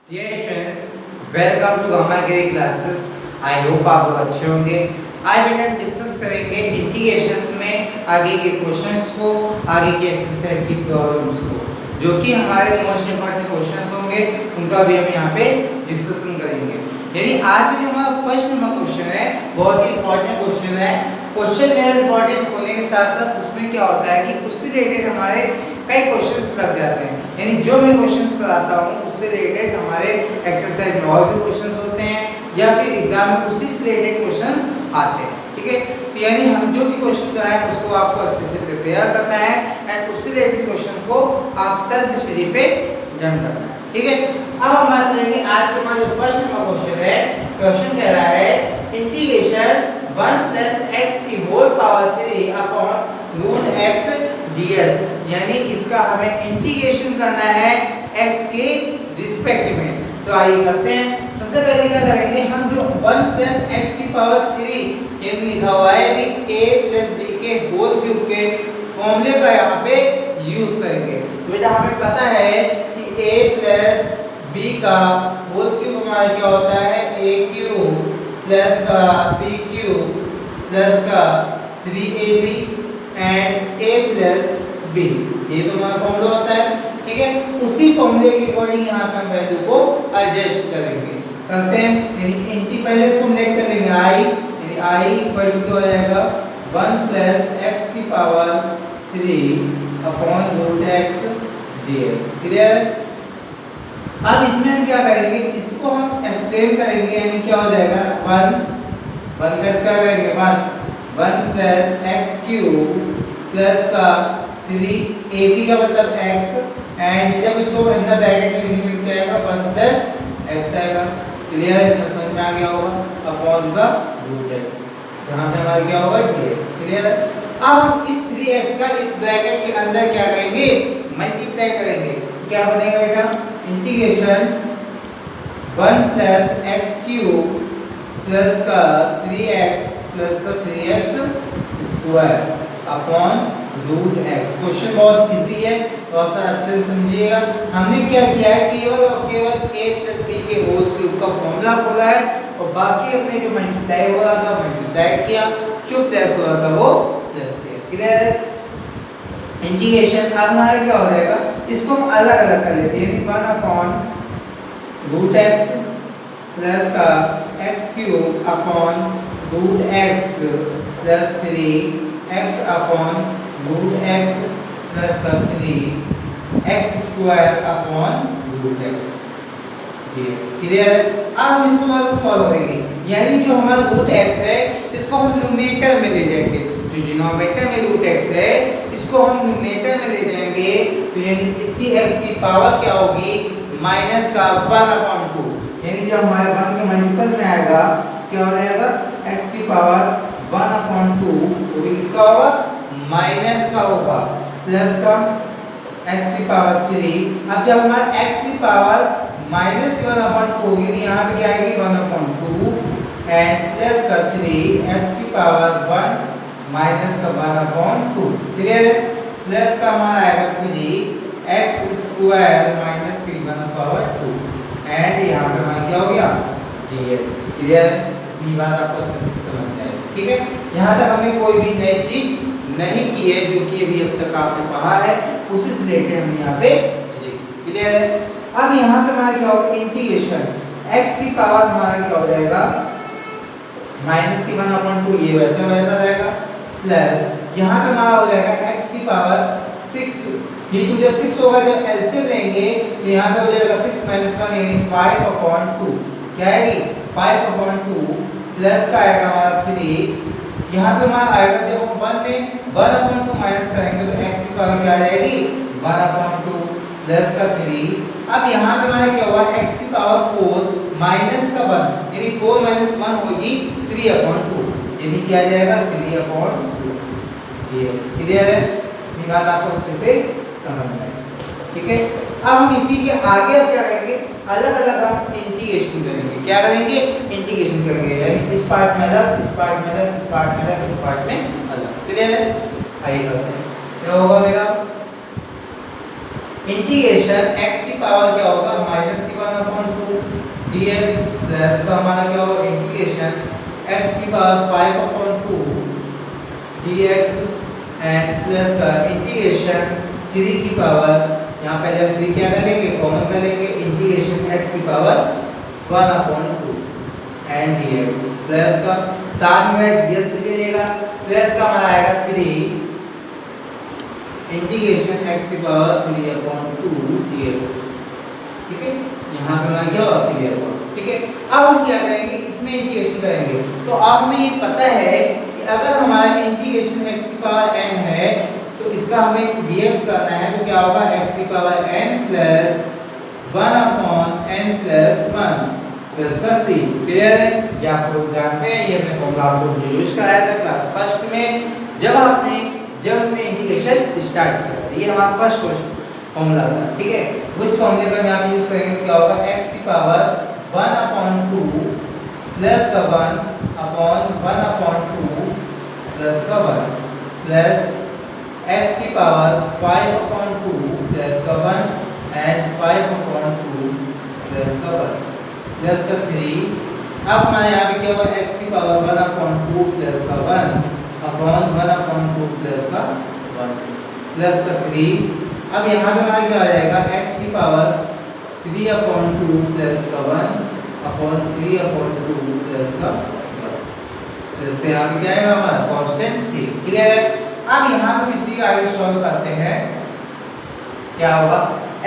Dear students, welcome to Gama Giri classes. I hope आप लोग अच्छे होंगे। आज बेटा हम डिस्कस करेंगे इंटीग्रेशंस में आगे के क्वेश्चंस को, आगे के एक्सरसाइज की प्रॉब्लम्स को, जो कि हमारे मोस्ट इंपॉर्टेंट क्वेश्चंस होंगे, उनका भी हम यहाँ पे डिस्कशन करेंगे। यानी आज का जो हमारा फर्स्ट नंबर क्वेश्चन है, बहुत ही इंपॉर्टेंट क्वेश्चन है। क्वेश्चन मेरा इंपॉर्टेंट होने के साथ साथ उसमें क्या होता है कि उससे रिलेटेड हमारे कई क्वेश्चंस लग जाते हैं। यानी जो मैं क्वेश्चंस कराता हूँ उससे रिलेटेड हमारे एक्सरसाइज में और भी क्वेश्चंस होते हैं, या फिर एग्जाम में उसी से रिलेटेड क्वेश्चंस आते हैं। ठीक है, तो यानी हम जो भी क्वेश्चन कराएं उसको आपको अच्छे से प्रिपेयर करना है एंड उससे रिलेटेड क्वेश्चन को आप सेल्फ स्टडी पे डन करना है। ठीक है, अब हम बात करेंगे आज के हमारा जो फर्स्ट नंबर क्वेश्चन है। क्वेश्चन कह रहा है इंटीग्रेशन 1 + x की whole power 3 upon root x dx, यानी इसका हमें इंटीग्रेशन करना है x के रिस्पेक्ट में। तो आइए करते हैं। सबसे पहले क्या करेंगे, हम जो 1 + x की पावर 3 ये लिखा हुआ है, यानी a + b के होल क्यूब के फॉर्मूले का यहाँ पे यूज करेंगे। तो बेटा हमें पता है कि a + b का होल क्यूब हमारा क्या होता है, a³ प्लस का b³ प्लस का 3ab एंड a + b, ये तो हमारा फॉर्मूला होता है। ठीक है, उसी फॉर्मूले के अकॉर्डिंग यहाँ पे हम वैल्यू को एडजस्ट करेंगे। करते हैं, यानी इंटी पहले इसको हम लेट कर लेंगे i, यानी i इक्वल टू हो जाएगा 1 + x की power 3 upon root x dx। Clear? अब इसमें हम क्या करेंगे, इसको हम एक्सप्लेन करेंगे, यानी क्या हो जाएगा 1 का स्क्वायर करेंगे 1 + x³ प्लस का 3ab का मतलब x एंड जब इसको अंदर ब्रैकेट में लिखेंगे तो क्या आएगा 1 + x आएगा। क्लियर है? इतना समझ में आ गया होगा। अपॉन का रूट x, यहाँ पे हमारा क्या होगा dx। क्लियर है? अब हम इस 3x का इस ब्रैकेट के अंदर क्या करेंगे, मल्टीप्लाई करेंगे। क्या बनेगा बेटा, इंटीग्रेशन 1 + x³ प्लस का 3x प्लस का 3x² upon root x। Question बहुत इजी है, थोड़ा सा अच्छे से समझिएगा। हमने क्या किया है, केवल और केवल a + b के होल क्यूब का फॉर्मूला खोला है और बाकी हमने जो मल्टीप्लाई हो रहा था मल्टीप्लाई किया, जो प्लस हो रहा था वो प्लस किया। क्लियर है? इंटीग्रेशन अब हमारा क्या हो जाएगा, इसको हम अलग अलग कर लेते हैं। 1 अपॉन रूट x प्लस का x³ upon root x plus 3x upon root x plus का 3x² upon root x dx। Clear है? अब हम इसको थोड़ा सा सॉल्व करेंगे, यानी जो हमारा रूट x है इसको हम न्यूमरेटर में ले जाएंगे, जो डिनोमिनेटर में रूट x है इसको हम न्यूमरेटर में ले जाएंगे। तो यानी इसकी x की पावर क्या होगी, माइनस का 1/2, यानी जब हमारे 1 के मल्टीपल में आएगा क्या हो जाएगा, x की पावर 1/2, वो भी किसका होगा, माइनस का होगा, प्लस का x की पावर 3। अब जब हमारा x की पावर माइनस की 1/2 होगी तो यहाँ पे क्या आएगी 1/2 एंड प्लस का 3 x की पावर 1 माइनस का 1/2। क्लियर है? प्लस का हमारा आएगा 3x² माइनस की 1/2 एंड यहाँ पे हमारा क्या हो गया dx। क्लियर है? ये बात आपको अच्छे से समझ में आई। ठीक है, यहाँ तक हमने कोई भी नई चीज नहीं की है, जो कि अभी अब तक आपने पढ़ा है उसी से लेके हम यहाँ पे। क्लियर है? अब यहाँ पे हमारा क्या होगा, इंटीग्रेशन x की पावर हमारा क्या हो जाएगा, माइनस की 1/2, ये वैसे वैसा रहेगा, प्लस यहाँ पे हमारा हो जाएगा x की पावर 6, ये तो जो 6 होगा जब एलसीएम लेंगे तो यहाँ पे हो जाएगा 6 - 1 यानी 5/2। क्या आएगी 5/2 प्लस का आएगा हमारा 3, यहाँ पे हमारा आएगा जब हम 1 में 1/2 माइनस करेंगे तो x की पावर क्या आ जाएगी 1/2 प्लस का 3। अब यहाँ पे हमारा क्या होगा, x की पावर 4 माइनस का 1, यानी 4 - 1 होगी 3/2, यानी क्या आ जाएगा 3/2 dx। क्लियर है? ये बात आपको अच्छे से समझ में आई। ठीक है, अब हम इसी के आगे अब क्या करेंगे, अलग अलग हम इंटीग्रेशन करेंगे। क्या करेंगे, इंटीग्रेशन करेंगे, यानी इस पार्ट में अलग, इस पार्ट में अलग, इस पार्ट में अलग, इस पार्ट में अलग। क्लियर है? आइए करते हैं। क्या होगा मेरा इंटीग्रेशन x की पावर क्या होगा, -1/2 1/2 dx प्लस का हमारा क्या होगा इंटीग्रेशन x की पावर 5/2 dx एंड प्लस का इंटीग्रेशन 3 की पावर, यहाँ पहले हम 3 क्या कर लेंगे कॉमन कर लेंगे, इंटीग्रेशन x की पावर 1/2 एंड dx प्लस का साथ में dx भी चलेगा, प्लस का हमारा आएगा 3 इंटीग्रेशन x की पावर 3/2 dx। ठीक है, यहाँ पे हमारा क्या होगा 3/2। ठीक है, अब हम क्या करेंगे इसमें इंटीग्रेशन करेंगे। तो अब हमें ये पता है कि अगर हमारा इंटीग्रेशन x की पावर n है तो इसका हमें dx करना है, तो क्या होगा x की power n plus 1/n plus 1 plus का c। क्लियर है, ये आपको जानते हैं, ये हमने फॉर्मूला आपको यूज कराया था क्लास फर्स्ट में जब हमने इंटीग्रेशन स्टार्ट किया। ये हमारा फर्स्ट क्वेश्चन फॉर्मूला था। ठीक है, उस फॉर्मूले का हम यहाँ पे यूज करेंगे तो क्या होगा x की पावर 1/2 प्लस का 1/1/2 प्लस का 1 प्लस x की पावर 5/2 प्लस का 1 एंड 5/2 प्लस का 1 प्लस का 3। अब हमारे यहाँ पे क्या होगा x की पावर 1/2 प्लस का 1 अपॉन 1/2 प्लस का 1 प्लस का 3। अब यहाँ पे हमारा क्या आ जाएगा x की पावर 3/2 प्लस का 1 अपॉन 3/2 प्लस का 1 प्लस के यहाँ पे क्या आएगा हमारा कांस्टेंट c। क्लियर है, अब यहाँ पे इसी का आगे सॉल्व करते हैं, क्या होगा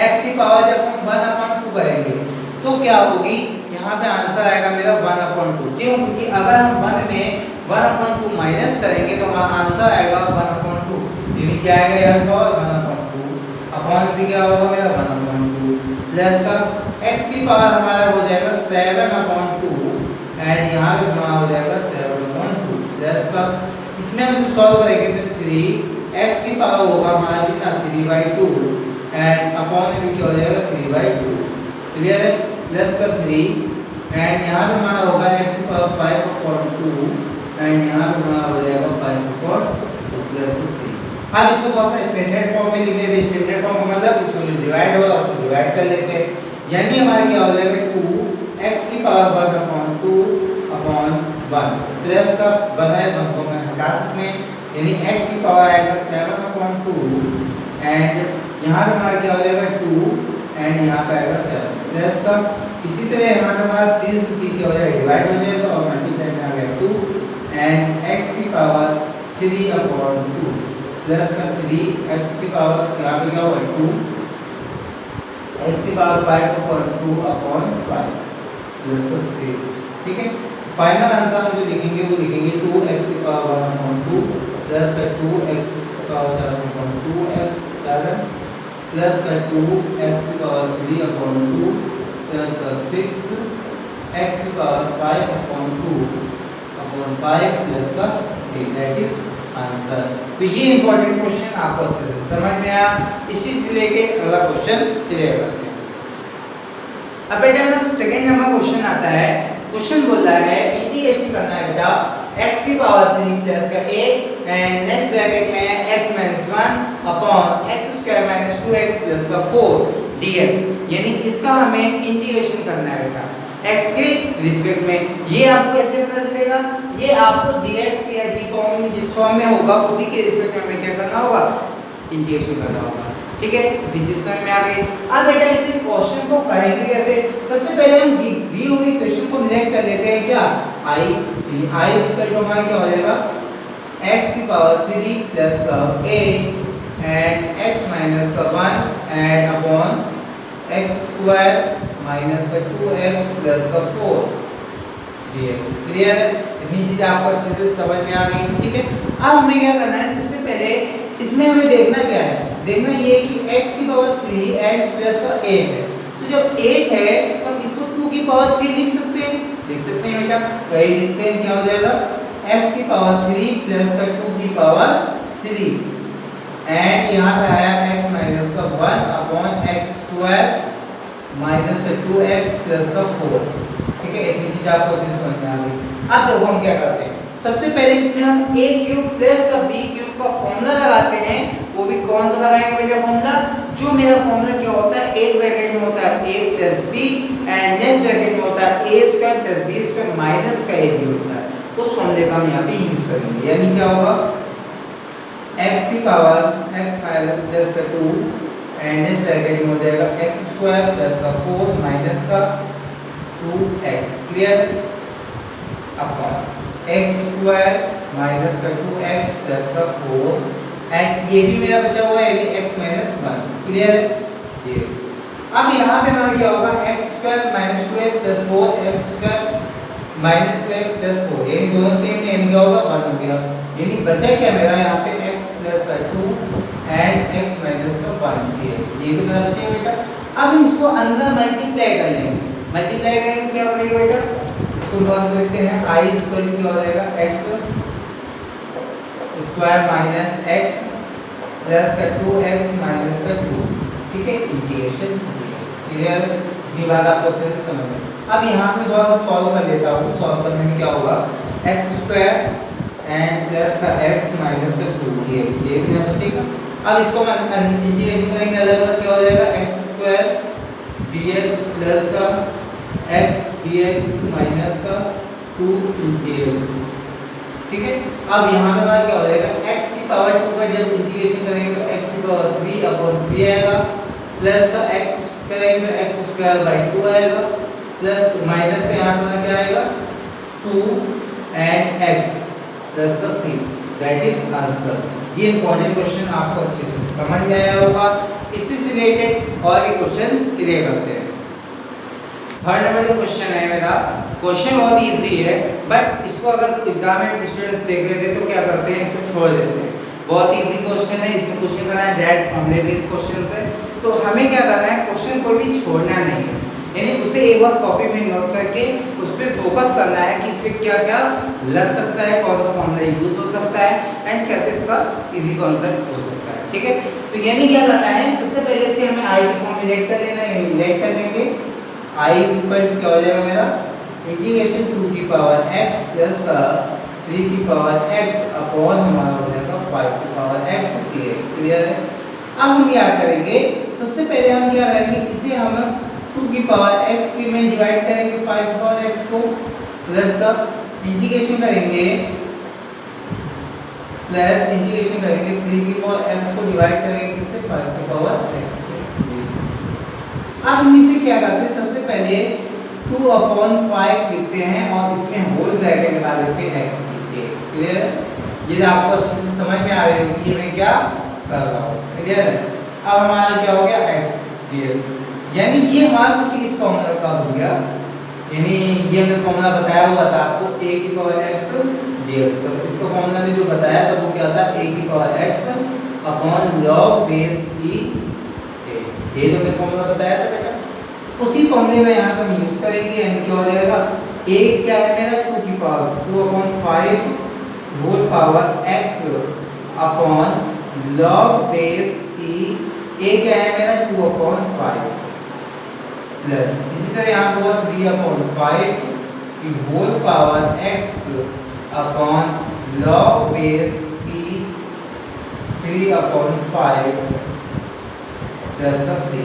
x की पावर जब हम 1/2 करेंगे तो क्या होगी, यहाँ पे आंसर आएगा मेरा 1/2। क्यों, क्योंकि अगर हम 1 में 1/2 माइनस करेंगे तो हमारा आंसर आएगा 1/2, यानी क्या आएगा यहाँ पावर 1/2 अपॉन भी क्या होगा मेरा 1/2 प्लस का x की पावर हमारा हो जाएगा 7/2 एंड यहाँ पे हमारा हो जाएगा 7/2 प्लस का, इसमें हम सॉल्व करेंगे तो 3 x की पावर होगा हमारा कितना 3/2 एंड अपॉन में क्या हो जाएगा 3/2। क्लियर है, प्लस का 3 एंड यहाँ पे हमारा होगा x की पावर 5/2 एंड यहाँ पे हमारा हो जाएगा 5/2 प्लस का c। अब इसको थोड़ा सा स्टैंडर्ड फॉर्म में लिख लेते हैं। स्टैंडर्ड फॉर्म का मतलब इसको जो डिवाइड होगा उसको डिवाइड कर लेते हैं, यानी हमारा क्या हो जाएगा 2 x की पावर 1/2 अपॉन 1 प्लस का 1 है 1 को मैं हटा सकते हैं, यानी x की पावर आएगा 7/2 एंड यहाँ पे हमारा क्या हो जाएगा 2 एंड यहाँ पे आएगा 7 प्लस का, इसी तरह यहाँ पे हमारा 3 से 3 क्या हो जाएगा डिवाइड हो जाएगा और मल्टीप्लाई में आ गया 2 एंड x की पावर 3/2 प्लस का 3 x की पावर यहाँ पे क्या होगा 2 x की पावर 5/2 अपॉन 5 प्लस का 6। ठीक है, फाइनल आंसर हम जो लिखेंगे वो लिखेंगे 2x की पावर 1/2 प्लस का 2x की पावर 7/2 x 7 प्लस का 2x की पावर 3/2 प्लस का 6 x की पावर 5/2 अपॉन 5 प्लस का 6 दैट इज आंसर। तो ये इंपॉर्टेंट क्वेश्चन आपको अच्छे से समझ में आया, इसी से लेके अगला क्वेश्चन क्लियर करते हैं। अब बेटा मेरा सेकंड नंबर क्वेश्चन आता है, क्वेश्चन बोल रहा है इंटीग्रेशन करना है बेटा x की पावर 3 प्लस का 8 एंड नेक्स्ट ब्रैकेट में है x - 1 upon x² - 2x plus का 4 dx, यानी इसका हमें इंटीग्रेशन करना है बेटा x के रिस्पेक्ट में। ये आपको ऐसे पता चलेगा, ये आपको dx या d फॉर्म में जिस फॉर्म में होगा उसी के रिस्पेक्ट में हमें क्या करना होगा इंटीग्रेशन करना होगा। ठीक है, डिजिशन में आ गई। अब बेटा इस क्वेश्चन को करेंगे कैसे, सबसे पहले हम दी हुई क्वेश्चन को नेग्लेक्ट कर देते हैं क्या i इक्वल टू हमारा क्या हो जाएगा x की पावर 3 प्लस का 8 एंड x माइनस का 1 एंड अपॉन x² माइनस का 2x प्लस का 4 dx। क्लियर है, इतनी चीज आपको अच्छे से समझ में आ गई। ठीक है, अब हमें क्या करना है, सबसे पहले इसमें हमें देखना क्या है, देखना ये कि x की पावर 3 एंड प्लस का 8 है, तो जब 8 है तो हम इसको 2 की पावर 3 लिख सकते हैं बेटा, तो ये लिखते हैं क्या हो जाएगा x की पावर 3 प्लस का 2 की पावर 3 एंड यहाँ पे आया x माइनस का 1 अपॉन x² माइनस का 2x प्लस का 4। ठीक है, इतनी चीज आपको अच्छे से समझ में आ गई। अब देखो हम क्या करते हैं, सबसे पहले इसमें हम a³ प्लस का b³ का फॉर्मूला लगाते हैं, वो भी कौन सा लगाएंगे बेटा फॉर्मूला, जो मेरा फॉर्मूला क्या होता है, एक ब्रैकेट में होता है a plus b and next bracket में होता है a square plus b square minus का ab होता है, उस फॉर्मूले का हम यहाँ पे यूज करेंगे। यानी क्या होगा, x की पावर x माइनस प्लस का 2 एंड नेक्स्ट ब्रैकेट में हो जाएगा x स्क्वायर प्लस का 4 माइनस का 2x, clear, upon x square minus का 2x प्लस का 4 एंड ये भी मेरा बचा हुआ है यानी x माइनस 1, क्लियर है ये। अब यहाँ पे हमारा क्या होगा, x square minus 2x plus 4 x square minus 2x plus 4, यानी दोनों सेम है, यानी क्या होगा 1 हो गया, यानी बचा क्या मेरा यहाँ पे x प्लस का 2 एंड x माइनस का 1 dx, ये तो मेरा बचेगा बेटा। अब हम इसको अंदर मल्टीप्लाई कर लेंगे, मल्टीप्लाई करेंगे तो क्या बनेगा बेटा, इसको ड्रॉ करते हैं, i इक्वल टू क्या हो जाएगा x square minus x plus का 2x माइनस का 2, ठीक है, इंटीग्रेशन dx, क्लियर, ये बात आपको अच्छे से समझ में। अब यहाँ पे थोड़ा सा सॉल्व कर लेता हूँ, सॉल्व करने में क्या होगा, x स्क्वायर एंड प्लस का x माइनस का 2 dx, ये भी यहाँ बचेगा। अब इसको हम इंटीग्रेशन करेंगे अलग अलग, क्या हो जाएगा x स्क्वायर dx प्लस का x dx माइनस का 2 dx, ठीक है। अब यहाँ पे हमारा क्या हो जाएगा, x की पावर 2 का जब इंटीग्रेशन करेंगे तो x की पावर 3 अपॉन 3 आएगा, प्लस का x करेंगे तो x स्क्वायर बाई 2 आएगा, प्लस माइनस का यहाँ पे हमारा क्या आएगा 2 एंड x प्लस का c, दैट इज आंसर। ये इंपॉर्टेंट क्वेश्चन आपको अच्छे से समझ में आया होगा। इसी से रिलेटेड और भी क्वेश्चन क्लियर करते हैं। थर्ड नंबर जो क्वेश्चन है मेरा, क्वेश्चन बहुत इजी है, बट इसको अगर एग्जाम में स्टूडेंट्स देख लेते हैं तो क्या करते हैं, इसको छोड़ देते हैं। बहुत इजी क्वेश्चन है, इसमें क्वेश्चन करना है डायरेक्ट फॉर्मूले बेस्ड क्वेश्चन से, तो हमें क्या करना है, क्वेश्चन को भी छोड़ना नहीं है, यानी उसे एक बार कॉपी में नोट करके उस पर फोकस करना है कि इस पर क्या क्या लग सकता है, कौन सा फॉर्मूला यूज हो सकता है एंड कैसे इसका इजी कॉन्सेप्ट हो सकता है, ठीक है। तो यानी क्या करना है, सबसे पहले से हमें आई की फॉर्म में लेट कर लेना है, लेट कर लेंगे, आई इक्वल क्या हो जाएगा मेरा, इंटीग्रेशन 2 की पावर x प्लस का 3 की पावर x अपॉन हमारा हो जाएगा 5 की पावर x dx, क्लियर है। अब हम क्या करेंगे, सबसे पहले हम क्या करेंगे, इसे हम 2 की पावर x के में डिवाइड करेंगे 5 की पावर x को, प्लस का इंटीग्रेशन करेंगे, प्लस इंटीग्रेशन करेंगे 3 की पावर x को डिवाइड करेंगे किससे, 5 की पावर x से dx। अब हम इसे क्या करते हैं, सबसे पहले 2/5 लिखते हैं और इसमें होल ब्रैकेट लगा देते हैं x dx, क्लियर है। ये आपको अच्छे से समझ में आ रही होगी ये मैं क्या कर रहा हूँ, क्लियर है। अब हमारा क्या हो गया x dx, यानी ये हमारा कुछ इस फॉर्मूला का हो गया, यानी ये हमने फॉर्मूला बताया हुआ था आपको a की पावर x dx का, इसका फॉर्मूला में जो बताया था वो क्या था, a की power x upon log base e a, ये जो हमने फॉर्मूला बताया था बेटा, उसी फॉर्मूले का यहाँ पे हम यूज करेंगे, यानी क्या हो जाएगा, a क्या है मेरा 2 की power 2/5 whole power x upon log base e, a क्या है मेरा 2/5 प्लस इसी तरह यहाँ पर होगा 3/5 की whole power x upon log base e 3/5 plus का c,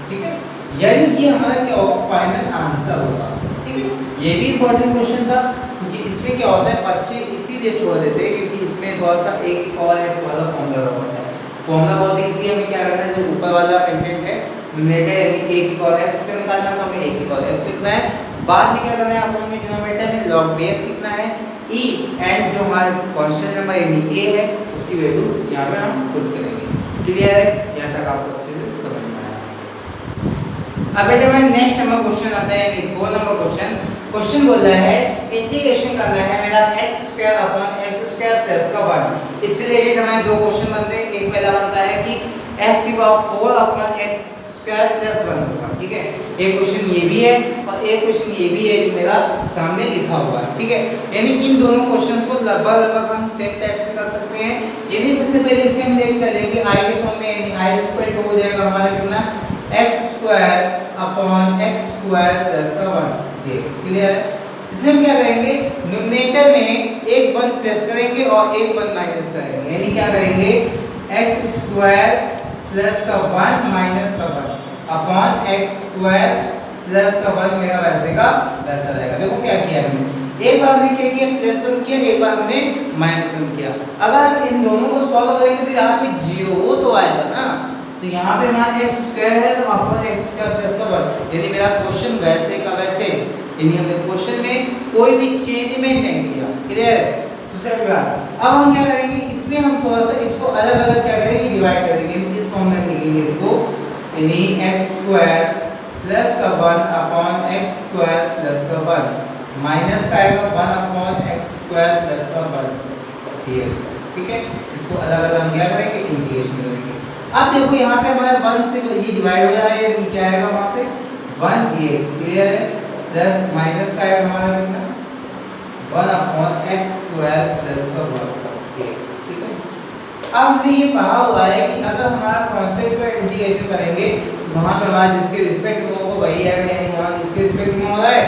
ठीक है। यानी ये हमारा क्या होगा, फाइनल आंसर होगा, ठीक है। ये भी इंपॉर्टेंट क्वेश्चन था क्योंकि इसमें क्या होता है, बच्चे इसीलिए छोड़ देते हैं क्योंकि इसमें थोड़ा सा a की पावर x वाला फॉर्मूला होता है। फॉर्मूला बहुत इजी है, हमें क्या करना है, जो ऊपर वाला कंटेंट है न्यूमरेटर यानी a की पावर x का निकालना, तो हमें a की पावर x लिखना है, बाद में क्या करना है आपको, हमें डिनोमिनेटर में log बेस लिखना है e एंड जो हमारा कांस्टेंट नंबर यानी a है उसकी वैल्यू यहाँ पे हम पुट करेंगे, क्लियर है, यहाँ तक आपको अच्छे से समझ में आया। अब बेटा हमारा नेक्स्ट नंबर क्वेश्चन आता है, यानी 4 नंबर क्वेश्चन बोल रहा है इंटीग्रेशन करना है मेरा x square upon x square plus का 1। इससे रिलेटेड हमारे दो क्वेश्चन बनते हैं, एक पहला बनता है कि x की power 4 upon x square plus 1 होगा, ठीक है। एक क्वेश्चन ये भी है और एक क्वेश्चन ये भी है जो मेरा सामने लिखा हुआ है, ठीक है। यानी इन दोनों क्वेश्चंस को लगभग हम सेम टाइप से कर सकते हैं। यानी सबसे पहले इसे हम लेट कर लेंगे i के फॉर्म में, यानी i इक्वल टू हो जाएगा हमारा कितना, x square upon x square plus का 1 dx, क्लियर है। इसमें हम क्या करेंगे, न्यूमरेटर में एक 1 प्लस करेंगे और एक 1 माइनस करेंगे, यानी क्या करेंगे एक्स स्क्वायर प्लस का 1 माइनस का 1 अपॉन एक्स स्क्वायर प्लस का 1 मेरा वैसे का वैसा रहेगा। देखो क्या किया हमने, एक बार हमने क्या किया प्लस 1 किया, एक बार हमने माइनस 1 किया। अगर हम इन दोनों को सॉल्व करेंगे तो यहाँ पे 0 तो आएगा ना, तो यहाँ पे मान एक्स स्क्वायर है तो अपॉन एक्स स्क्वायर प्लस का 1, यानी मेरा क्वेश्चन वैसे का वैसे, यानी हमने क्वेश्चन में कोई भी चेंजमेंट नहीं किया। क्लियर है? दूसरी बात, अब हम क्या करेंगे, इसमें हम थोड़ा सा इसको अलग अलग क्या करेंगे, डिवाइड करेंगे। इस फॉर्म में हम लिखेंगे इसको, यानी एक्स स्क्वायर प्लस का 1 अपॉन एक्स स्क्वायर प्लस का 1 माइनस का आएगा 1 अपॉन एक्स स्क्वायर प्लस का 1 dx। ठीक है, इसको अलग अलग हम क्या करेंगे, इंटीग्रेशन करेंगे। अब देखो यहाँ पे हमारा 1 से ये डिवाइड हो जाएगा, यानी क्या आएगा वहाँ पे 1 dx। क्लियर है? प्लस माइनस का आएगा हमारा कितना 1 अपॉन एक्स स्क्वायर प्लस का 1 dx। ठीक है, अब हमने ये पढ़ा हुआ है कि अगर हमारा कांस्टेंट का इंटीग्रेशन करेंगे तो वहाँ पे हमारा जिसके रिस्पेक्ट में होगा वही आएगा, यानी यहाँ जिसके रिस्पेक्ट में हो रहा है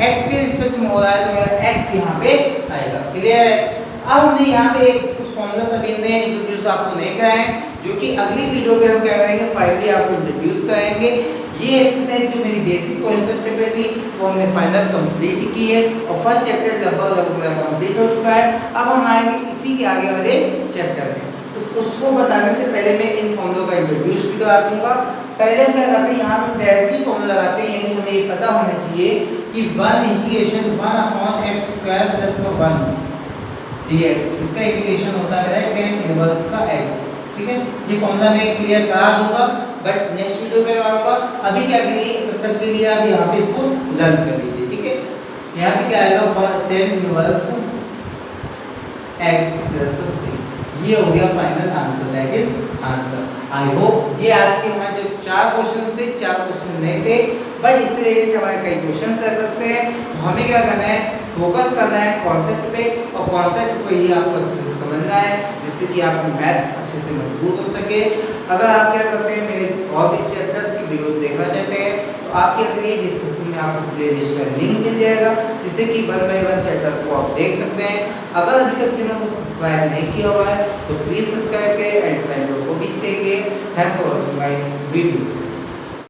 x के रिस्पेक्ट में हो रहा है तो मेरा x यहाँ पे आएगा। क्लियर है? अब हमने यहाँ पे कुछ फॉर्मूला सभी हमने इंट्रोड्यूस आपको नहीं कराए, जो कि अगली वीडियो पे हम क्या करेंगे, फाइनली आपको इंट्रोड्यूस कराएंगे। ये एक्सरसाइज जो मेरी बेसिक कॉन्सेप्ट पे थी वो हमने फाइनल कंप्लीट की है और फर्स्ट चैप्टर लगभग पूरा कंप्लीट हो चुका है। अब हम आएंगे इसी के आगे वाले चैप्टर में, तो उसको बताने से पहले मैं इन फॉर्मूलों का इंट्रोड्यूस भी करा दूंगा। पहले हम क्या करते हैं, यहाँ हम डायरेक्टली फॉर्मूला लगाते हैं, यानी हमें ये पता होना चाहिए कि 1 integration 1 upon x square plus 1 dx, इसका इंटीग्रेशन होता है tan इनवर्स का x। ठीक है, ये फॉर्मूला मैं क्लियर करा दूंगा बट नेक्स्ट वीडियो पे कराऊंगा। अभी क्या करिए, तब तक के लिए आप यहाँ पे इसको लर्न कर लीजिए। ठीक है, यहाँ पे क्या आएगा tan इनवर्स x प्लस का c, ये हो गया final answer, that is answer. I hope ये आज के हमारे जो 4 क्वेश्चंस थे, 4 क्वेश्चन नहीं थे बट इससे रिलेटेड हमारे कई क्वेश्चंस रह सकते हैं। तो हमें क्या करना है, फोकस करना है कॉन्सेप्ट पे, और कॉन्सेप्ट को ही आपको अच्छे से समझना है जिससे कि आपकी मैथ अच्छे से मजबूत हो सके। अगर आप क्या करते हैं, मेरे और भी चैप्टर्स की वीडियोस देखना चाहते हैं तो आपके लिए डिस्क्रिप्शन में आपको प्लेलिस्ट का लिंक मिल जाएगा, जिससे कि 1 बाय 1 चैप्टर्स को आप देख सकते हैं। अगर अभी तक चैनल को सब्सक्राइब नहीं किया हुआ है तो प्लीज़ सब्सक्राइब करें एंड फ्रेंडों को भी शेयर करें। Thanks for watching my video.